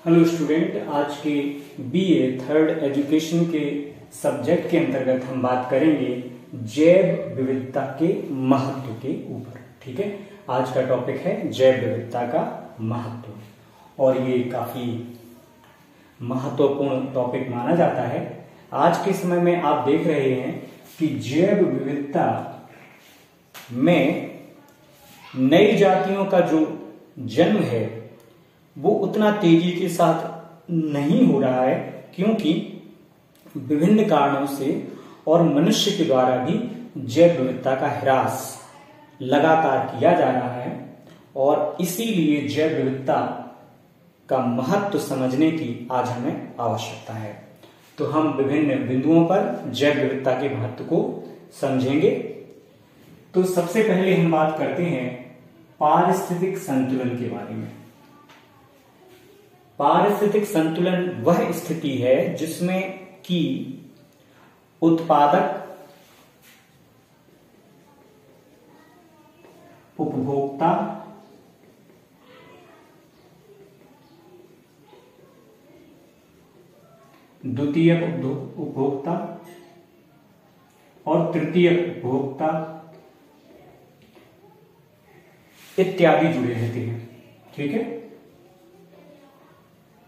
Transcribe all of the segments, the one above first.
Hello student, आज के BA third education के सब्जेक्ट के अंतर्गत हम बात करेंगे जैव विविधता के महत्व के ऊपर। ठीक है, आज का टॉपिक है जैव विविधता का महत्व और ये काफी महत्वपूर्ण टॉपिक माना जाता है। आज के समय में आप देख रहे हैं कि जैव विविधता में नई जातियों का जो जन्म है वो उतना तेजी के साथ नहीं हो रहा है, क्योंकि विभिन्न कारणों से और मनुष्य के द्वारा भी जैव विविधता का ह्रास लगातार किया जा रहा है और इसीलिए जैव विविधता का महत्व समझने की आज हमें आवश्यकता है। तो हम विभिन्न बिंदुओं पर जैव विविधता के महत्व को समझेंगे। तो सबसे पहले हम बात करते हैं पारिस्थितिक संतुलन के बारे में। पारिस्थितिक संतुलन वह स्थिति है जिसमें कि उत्पादक, उपभोक्ता, द्वितीयक उपभोक्ता और तृतीयक उपभोक्ता इत्यादि जुड़े रहते हैं। ठीक है,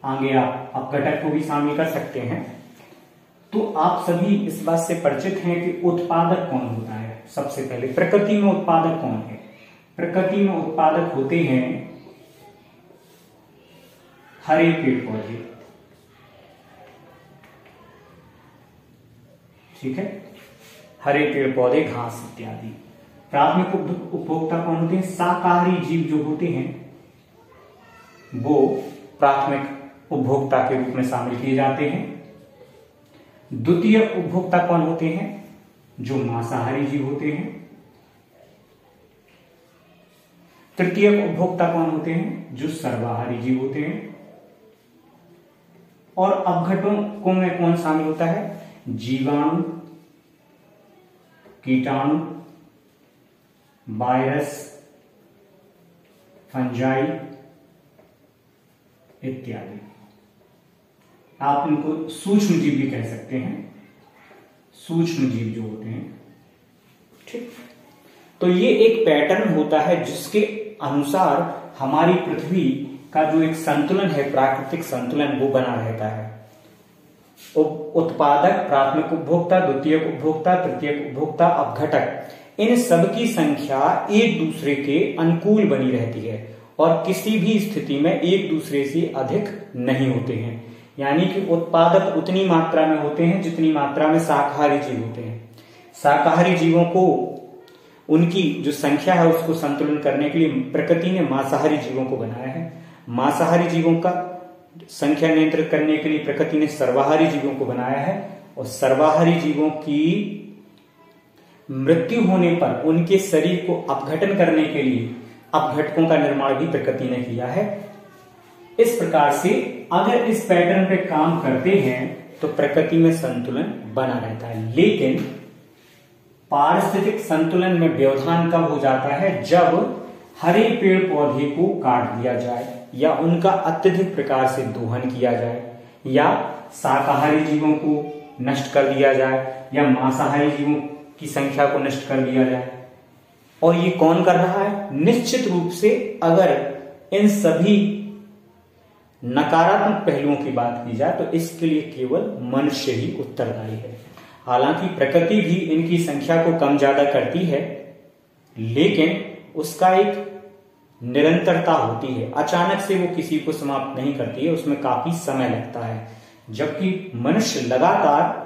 आगे आप अपघटक को भी शामिल कर सकते हैं। तो आप सभी इस बात से परिचित हैं कि उत्पादक कौन होता है। सबसे पहले प्रकृति में उत्पादक कौन है? प्रकृति में उत्पादक होते हैं हरे पेड़ पौधे। ठीक है, हरे पेड़ पौधे, घास इत्यादि। प्राथमिक उपभोक्ता कौन होते हैं? शाकाहारी जीव जो होते हैं वो प्राथमिक उपभोक्ता के रूप में शामिल किए जाते हैं। द्वितीय उपभोक्ता कौन होते हैं? जो मांसाहारी जीव होते हैं। तृतीय उपभोक्ता कौन होते हैं? जो सर्वाहारी जीव होते हैं। और अपघटकों में कौन शामिल होता है? जीवाणु, कीटाणु, वायरस, फंजाई इत्यादि। आप इनको सूक्ष्म जीव भी कह सकते हैं, सूक्ष्म जीव जो होते हैं। ठीक, तो ये एक पैटर्न होता है जिसके अनुसार हमारी पृथ्वी का जो एक संतुलन है, प्राकृतिक संतुलन, वो बना रहता है। उत्पादक, प्राथमिक उपभोक्ता, द्वितीयक उपभोक्ता, तृतीयक उपभोक्ता, अपघटक, इन सबकी संख्या एक दूसरे के अनुकूल बनी रहती है और किसी भी स्थिति में एक दूसरे से अधिक नहीं होते हैं। यानी कि उत्पादक उतनी मात्रा में होते हैं जितनी मात्रा में शाकाहारी जीव होते हैं। शाकाहारी जीवों को उनकी जो संख्या है उसको संतुलन करने के लिए प्रकृति ने मांसाहारी जीवों को बनाया है। मांसाहारी जीवों का संख्या नियंत्रित करने के लिए प्रकृति ने सर्वाहारी जीवों को बनाया है और सर्वाहारी जीवों की मृत्यु होने पर उनके शरीर को अपघटन करने के लिए अपघटकों का निर्माण भी प्रकृति ने किया है। इस प्रकार से अगर इस पैटर्न पे काम करते हैं तो प्रकृति में संतुलन बना रहता है। लेकिन पारिस्थितिक संतुलन में व्यवधान कब हो जाता है? जब हरे पेड़ पौधे को काट दिया जाए या उनका अत्यधिक प्रकार से दोहन किया जाए या शाकाहारी जीवों को नष्ट कर दिया जाए या मांसाहारी जीवों की संख्या को नष्ट कर दिया जाए। और ये कौन कर रहा है? निश्चित रूप से अगर इन सभी नकारात्मक पहलुओं की बात की जाए तो इसके लिए केवल मनुष्य ही उत्तरदायी है। हालांकि प्रकृति भी इनकी संख्या को कम ज्यादा करती है, लेकिन उसका एक निरंतरता होती है। अचानक से वो किसी को समाप्त नहीं करती है, उसमें काफी समय लगता है। जबकि मनुष्य लगातार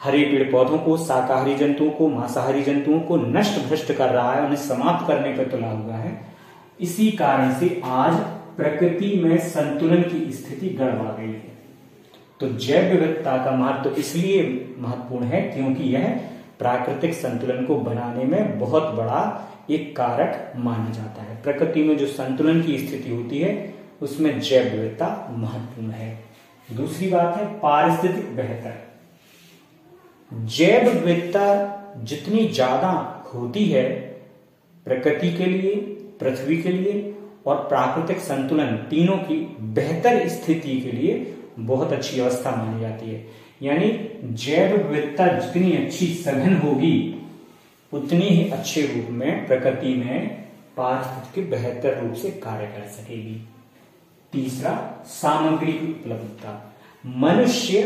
हरे पेड़ पौधों को, शाकाहारी जंतुओं को, मांसाहारी जंतुओं को नष्ट भ्रष्ट कर रहा है, उन्हें समाप्त करने पर तुला हुआ है। इसी कारण से आज प्रकृति में संतुलन की स्थिति गड़बड़ा गई है। तो जैव विविधता का महत्व इसलिए महत्वपूर्ण है क्योंकि यह प्राकृतिक संतुलन को बनाने में बहुत बड़ा एक कारक माना जाता है। प्रकृति में जो संतुलन की स्थिति होती है उसमें जैव विविधता महत्वपूर्ण है। दूसरी बात है पारिस्थितिक बेहतर। जैव विविधता जितनी ज्यादा होती है प्रकृति के लिए, पृथ्वी के लिए और प्राकृतिक संतुलन तीनों की बेहतर स्थिति के लिए बहुत अच्छी अवस्था मानी जाती है। यानी जैव विविधता जितनी अच्छी सघन होगी उतनी ही अच्छे रूप में प्रकृति में पारिस्थितिकी बेहतर रूप से कार्य कर सकेगी। तीसरा, सामग्री की उपलब्धता। मनुष्य,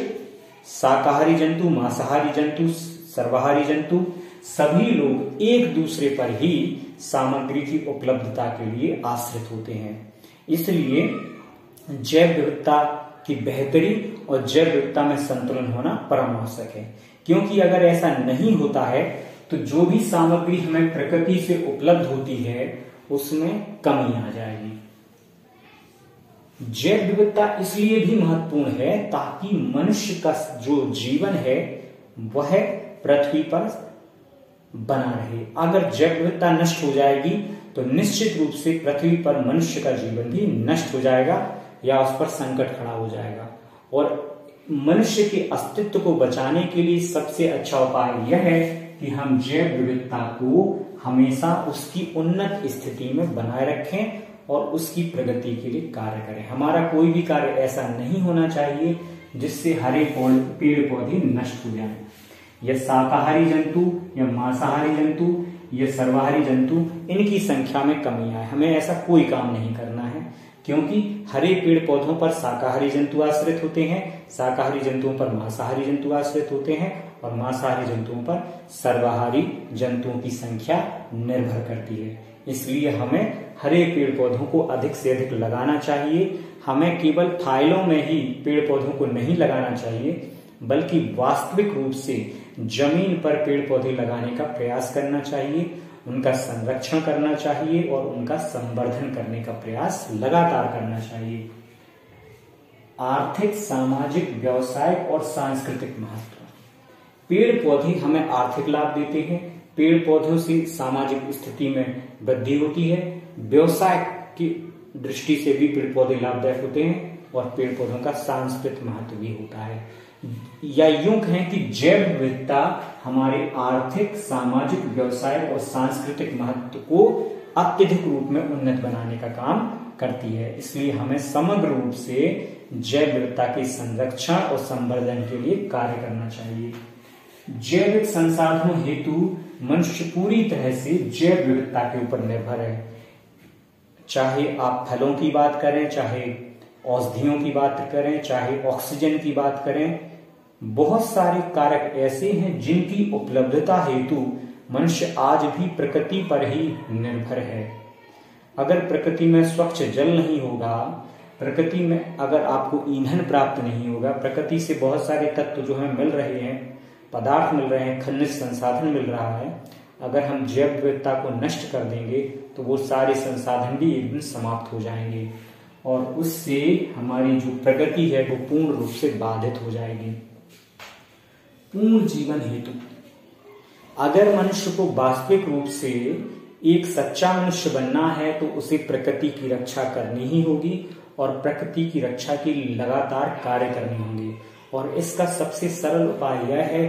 शाकाहारी जंतु, मांसाहारी जंतु, सर्वाहारी जंतु सभी लोग एक दूसरे पर ही सामग्री की उपलब्धता के लिए आश्रित होते हैं। इसलिए जैव विविधता की बेहतरी और जैव विविधता में संतुलन होना परम आवश्यक है, क्योंकि अगर ऐसा नहीं होता है तो जो भी सामग्री हमें प्रकृति से उपलब्ध होती है उसमें कमी आ जाएगी। जैव विविधता इसलिए भी महत्वपूर्ण है ताकि मनुष्य का जो जीवन है वह पृथ्वी पर बना रहे। अगर जैव विविधता नष्ट हो जाएगी तो निश्चित रूप से पृथ्वी पर मनुष्य का जीवन भी नष्ट हो जाएगा या उस पर संकट खड़ा हो जाएगा। और मनुष्य के अस्तित्व को बचाने के लिए सबसे अच्छा उपाय यह है कि हम जैव विविधता को हमेशा उसकी उन्नत स्थिति में बनाए रखें और उसकी प्रगति के लिए कार्य करें। हमारा कोई भी कार्य ऐसा नहीं होना चाहिए जिससे हरे पेड़ पौधे नष्ट हो जाएं। यह शाकाहारी जंतु या मांसाहारी जंतु या सर्वाहारी जंतु इनकी संख्या में कमी आए, हमें ऐसा कोई काम नहीं करना है, क्योंकि हरे पेड़ पौधों पर शाकाहारी जंतु आश्रित होते हैं, शाकाहारी जंतुओं पर मांसाहारी जंतु आश्रित होते हैं और मांसाहारी जंतुओं पर सर्वाहारी जंतुओं की संख्या निर्भर करती है। इसलिए हमें हरे पेड़ पौधों को अधिक से अधिक लगाना चाहिए। हमें केवल फाइलों में ही पेड़ पौधों को नहीं लगाना चाहिए, बल्कि वास्तविक रूप से जमीन पर पेड़ पौधे लगाने का प्रयास करना चाहिए, उनका संरक्षण करना चाहिए और उनका संवर्धन करने का प्रयास लगातार करना चाहिए। आर्थिक, सामाजिक, व्यवसायिक और सांस्कृतिक महत्व। पेड़ पौधे हमें आर्थिक लाभ देते हैं, पेड़ पौधों से सामाजिक स्थिति में वृद्धि होती है, व्यवसाय की दृष्टि से भी पेड़ पौधे लाभदायक होते हैं और पेड़ पौधों का सांस्कृतिक महत्व भी होता है। या यूं कहें कि जैव विविधता हमारे आर्थिक, सामाजिक, व्यवसायिक और सांस्कृतिक महत्व को अत्यधिक रूप में उन्नत बनाने का काम करती है। इसलिए हमें समग्र रूप से जैव विविधता के संरक्षण और संवर्धन के लिए कार्य करना चाहिए। जैविक संसाधनों हेतु मनुष्य पूरी तरह से जैव विविधता के ऊपर निर्भर है। चाहे आप फलों की बात करें, चाहे औषधियों की बात करें, चाहे ऑक्सीजन की बात करें, बहुत सारे कारक ऐसे हैं जिनकी उपलब्धता हेतु मनुष्य आज भी प्रकृति पर ही निर्भर है। अगर प्रकृति में स्वच्छ जल नहीं होगा, प्रकृति में अगर आपको ईंधन प्राप्त नहीं होगा, प्रकृति से बहुत सारे तत्व जो हमें मिल रहे हैं, पदार्थ मिल रहे हैं, खनिज संसाधन मिल रहा है, अगर हम जैव विविधता को नष्ट कर देंगे तो वो सारे संसाधन भी एक दिन समाप्त हो जाएंगे और उससे हमारी जो प्रगति है वो पूर्ण रूप से बाधित हो जाएगी। पूर्ण जीवन हेतु अगर मनुष्य को वास्तविक रूप से एक सच्चा मनुष्य बनना है तो उसे प्रकृति की रक्षा करनी ही होगी और प्रकृति की रक्षा के लिए लगातार कार्य करने होंगे। और इसका सबसे सरल उपाय यह है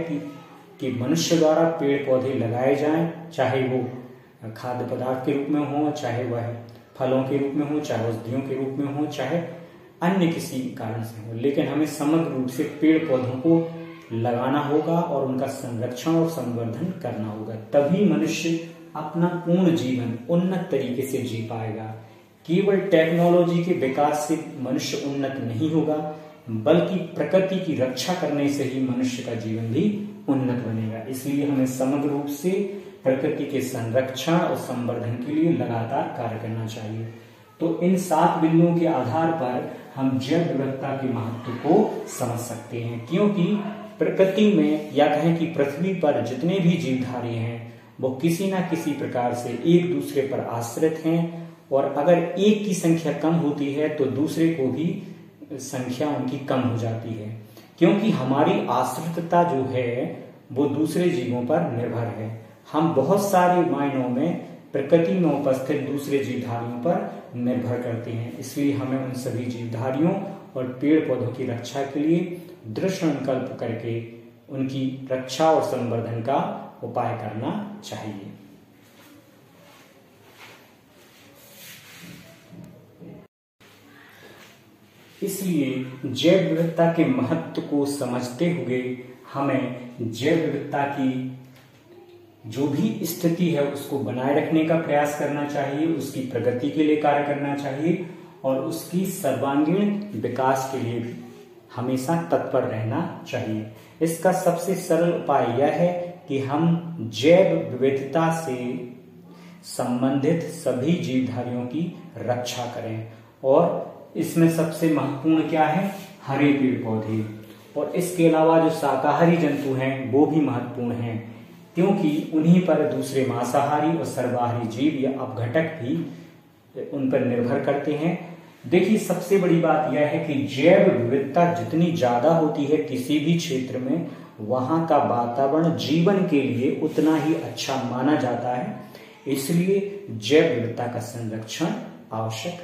कि मनुष्य द्वारा पेड़ पौधे लगाए जाएं, चाहे वो खाद्य पदार्थ के रूप में हो, चाहे वह फलों के रूप में हो, चाहे औषधियों के रूप में हो, चाहे अन्य किसी कारण से हो, लेकिन हमें समग्र रूप से पेड़ पौधों को लगाना होगा और उनका संरक्षण और संवर्धन करना होगा। तभी मनुष्य अपना पूर्ण जीवन उन्नत तरीके से जी पाएगा। केवल टेक्नोलॉजी के विकास से मनुष्य उन्नत नहीं होगा, बल्कि प्रकृति की रक्षा करने से ही मनुष्य का जीवन भी उन्नत बनेगा। इसलिए हमें समग्र रूप से प्रकृति के संरक्षण और संवर्धन के लिए लगातार कार्य करना चाहिए। तो इन 7 बिंदुओं के आधार पर हम जैव विविधता के महत्व को समझ सकते हैं, क्योंकि प्रकृति में या कहें कि पृथ्वी पर जितने भी जीवधारी हैं वो किसी ना किसी प्रकार से एक दूसरे पर आश्रित हैं और अगर एक की संख्या कम होती है तो दूसरे को भी संख्या उनकी कम हो जाती है, क्योंकि हमारी आश्रितता जो है वो दूसरे जीवों पर निर्भर है। हम बहुत सारे मायनों में प्रकृति में उपस्थित दूसरे जीवधारियों पर निर्भर करते हैं। इसलिए हमें उन सभी जीवधारियों और पेड़ पौधों की रक्षा के लिए दृढ़ संकल्प करके उनकी रक्षा और संवर्धन का उपाय करना चाहिए। इसलिए जैव विविधता के महत्व को समझते हुए हमें जैव विविधता की जो भी स्थिति है उसको बनाए रखने का प्रयास करना चाहिए, उसकी प्रगति के लिए कार्य करना चाहिए और उसकी सर्वांगीण विकास के लिए भी हमेशा तत्पर रहना चाहिए। इसका सबसे सरल उपाय यह है कि हम जैव विविधता से संबंधित सभी जीवधारियों की रक्षा करें और इसमें सबसे महत्वपूर्ण क्या है, हरे पेड़ पौधे। और इसके अलावा जो शाकाहारी जंतु हैं वो भी महत्वपूर्ण हैं, क्योंकि उन्हीं पर दूसरे मांसाहारी और सर्वाहारी जीव या अपघटक भी उन पर निर्भर करते हैं। देखिए, सबसे बड़ी बात यह है कि जैव विविधता जितनी ज्यादा होती है किसी भी क्षेत्र में, वहां का वातावरण जीवन के लिए उतना ही अच्छा माना जाता है। इसलिए जैव विविधता का संरक्षण आवश्यक